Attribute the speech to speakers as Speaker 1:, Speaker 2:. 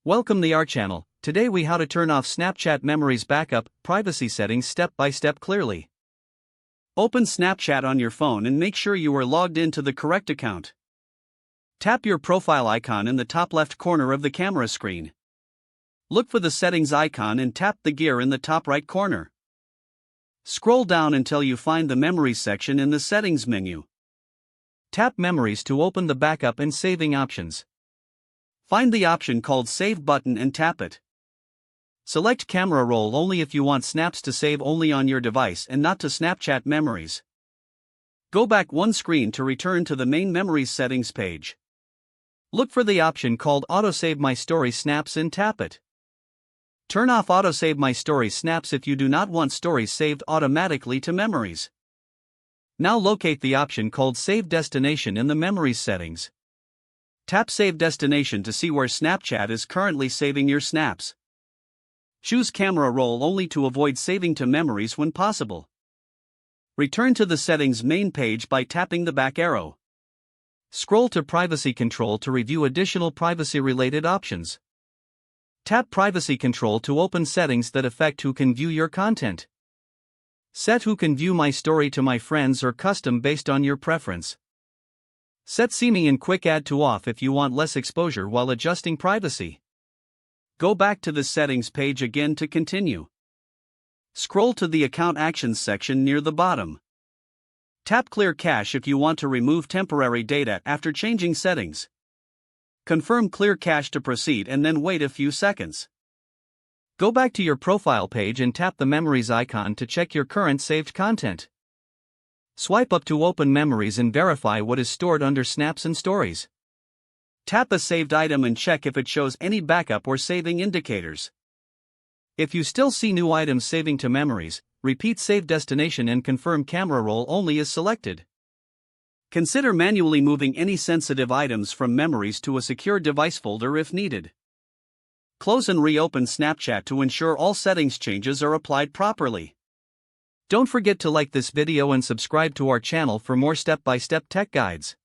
Speaker 1: Welcome to our channel. Today we how to turn off Snapchat memories backup, privacy settings step by step clearly. Open Snapchat on your phone and make sure you are logged in to the correct account. Tap your profile icon in the top left corner of the camera screen. Look for the settings icon and tap the gear in the top right corner. Scroll down until you find the memories section in the settings menu. Tap memories to open the backup and saving options. Find the option called Save button and tap it. Select camera roll only if you want snaps to save only on your device and not to Snapchat memories. Go back one screen to return to the main memories settings page. Look for the option called Autosave My Story Snaps and tap it. Turn off Autosave My Story Snaps if you do not want stories saved automatically to memories. Now locate the option called Save Destination in the memories settings. Tap Save Destination to see where Snapchat is currently saving your snaps. Choose Camera Roll only to avoid saving to memories when possible. Return to the settings main page by tapping the back arrow. Scroll to Privacy Control to review additional privacy-related options. Tap Privacy Control to open settings that affect who can view your content. Set Who Can View My Story to My Friends or Custom based on your preference. Set Seaming and Quick Add to off if you want less exposure while adjusting privacy. Go back to the settings page again to continue. Scroll to the Account Actions section near the bottom. Tap Clear Cache if you want to remove temporary data after changing settings. Confirm Clear Cache to proceed and then wait a few seconds. Go back to your profile page and tap the Memories icon to check your current saved content. Swipe up to open Memories and verify what is stored under Snaps and Stories. Tap a saved item and check if it shows any backup or saving indicators. If you still see new items saving to memories, repeat Save Destination and confirm Camera Roll only is selected. Consider manually moving any sensitive items from memories to a secure device folder if needed. Close and reopen Snapchat to ensure all settings changes are applied properly. Don't forget to like this video and subscribe to our channel for more step-by-step tech guides.